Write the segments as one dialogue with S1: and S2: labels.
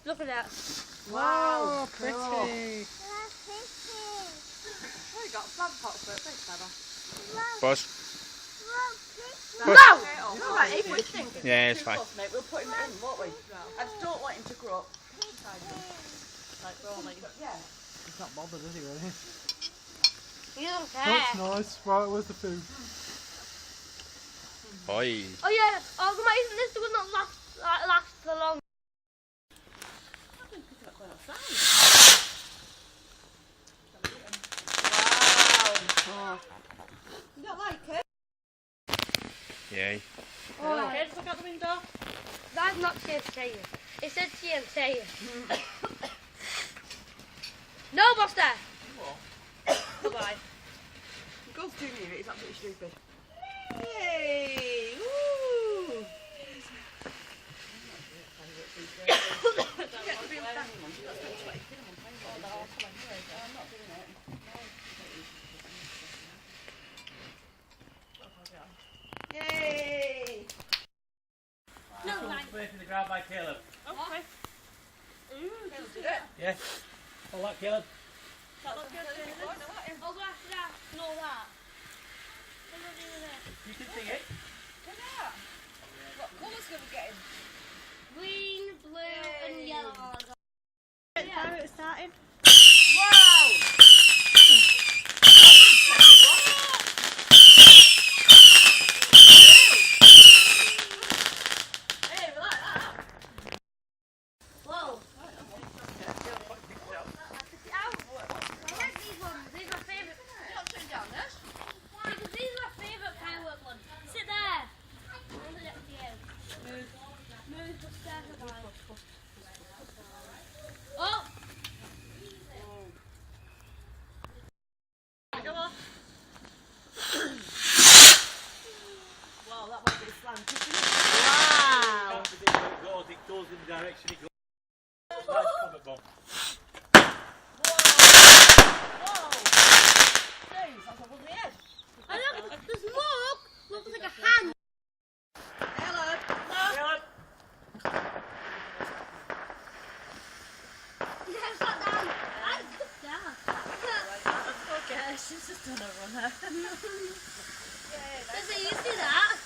S1: Look at that.
S2: Wow, pretty.
S1: Oh,
S3: you got a flag pot for it, thanks, Heather.
S2: Buzz.
S1: No!
S3: Alright, even we think it's
S2: Yeah, it's
S3: too
S2: fine.
S3: close, mate, we'll put him in, won't we? I just don't want him to grow up.
S1: Like rolling.
S3: Yeah.
S4: He's not bothered, is he, really?
S1: You don't care.
S4: That's nice. Right, where's the food?
S2: Oi.
S1: Oh yeah. Oh, come on, isn't this will not last so long?
S3: Wow. You don't like it?
S2: Yay.
S1: Oh,
S3: Okay, just look out the window.
S1: that's not TNT. It said TNT. No, Buster. Goodbye.
S3: The girl's too near it, it's absolutely stupid. Yay! Woo! Yay!
S1: No,
S5: Place in the ground by Caleb.
S3: Okay.
S1: Caleb
S3: did it.
S5: Yeah. All that, Caleb.
S3: That looks good.
S1: Oh, that. No, that.
S5: You can see it.
S3: Look at that. What colours are we getting?
S1: Green, blue, and yellow.
S3: Yeah.
S1: It's starting.
S3: Wow! Hey, we like that.
S1: Whoa. I like these ones. These are my favourite.
S3: Don't turn down this.
S1: Because these are my favourite firework ones. Sit there. Move. Move upstairs. Oh!
S3: Go on. Wow, that might be slanted, isn't it? Wow!
S5: It goes in the direction it goes. Nice cover bomb.
S3: Whoa! James, that's above the edge.
S1: I look, the smoke looks like a hand.
S3: Caleb!
S5: Caleb!
S1: Yeah, shut down. I shut down.
S3: Okay, she's just done a runner.
S1: Does it used to do that?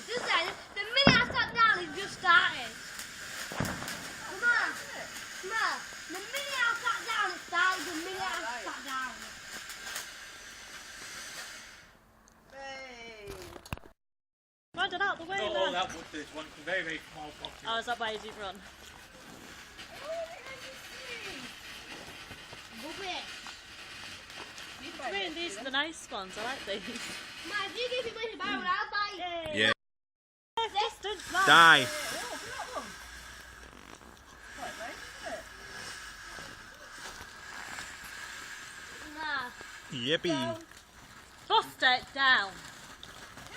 S1: Just then, the minute I sat down, it just started. Come on. Come on. The minute I sat down, it started. The minute I sat down.
S3: Hey!
S6: Run it out the way
S5: Oh,
S6: then.
S5: that wood, there's one very, very small box.
S6: Oh, is that why you run?
S1: Bubby.
S6: I mean, these are the nice ones. I like these.
S1: Ma, if you give me money to buy one, I'll buy it.
S2: Yeah.
S6: Distance, man.
S2: Die.
S1: Nah.
S2: Yippee.
S6: Bust it down.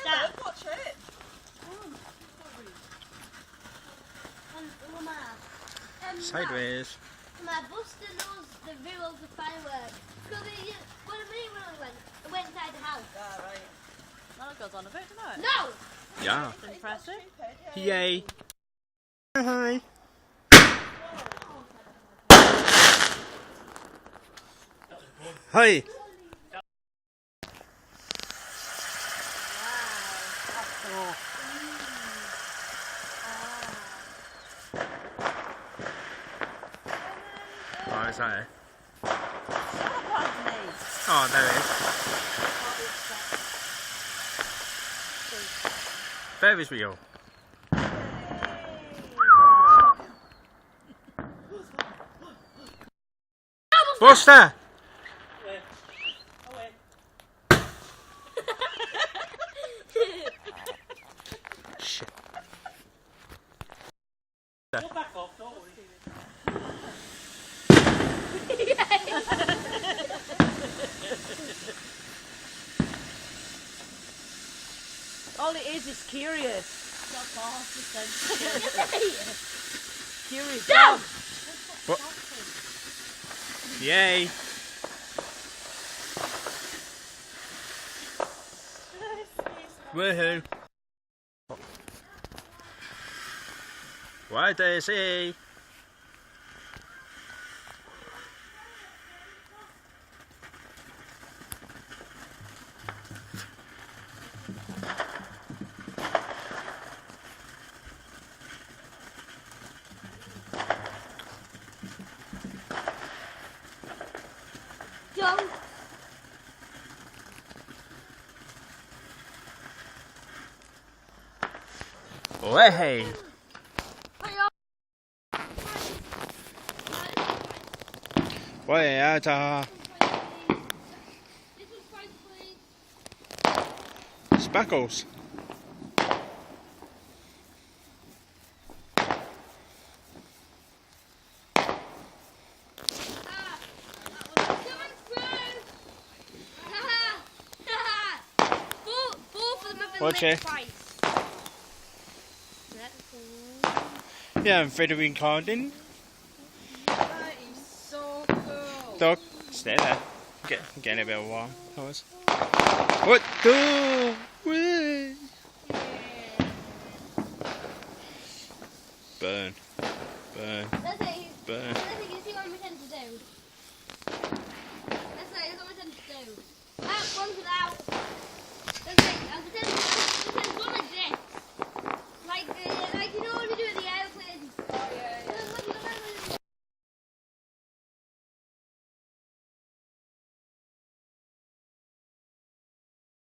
S3: Caleb, watch it!
S1: Mama.
S2: Sideways.
S1: My Buster knows the rules of fireworks. Because when a minute when I went, it went inside the house.
S3: Ah, right.
S6: That goes on a bit, doesn't it?
S1: No!
S2: Yeah.
S6: Impressive.
S2: Yay. Hi. Hi. Oh, is that it? Oh, there it is. Ferris wheel. Buster! Shit.
S5: Go back off, don't worry.
S6: All it is curious. Curious.
S1: Down!
S2: What? Yay. Woohoo. Why, Daisy?
S1: Don't.
S2: Way! Way out! Speckles. Watch it. Yeah, I'm Frederick recording.
S3: That is so cool.
S2: Dog, stay there. Getting a bit warm. What the? Whee! Burn. Burn. Burn.
S1: Let's see what we tend to do. Let's see what we tend to do. One without. Let's see, I'll pretend to do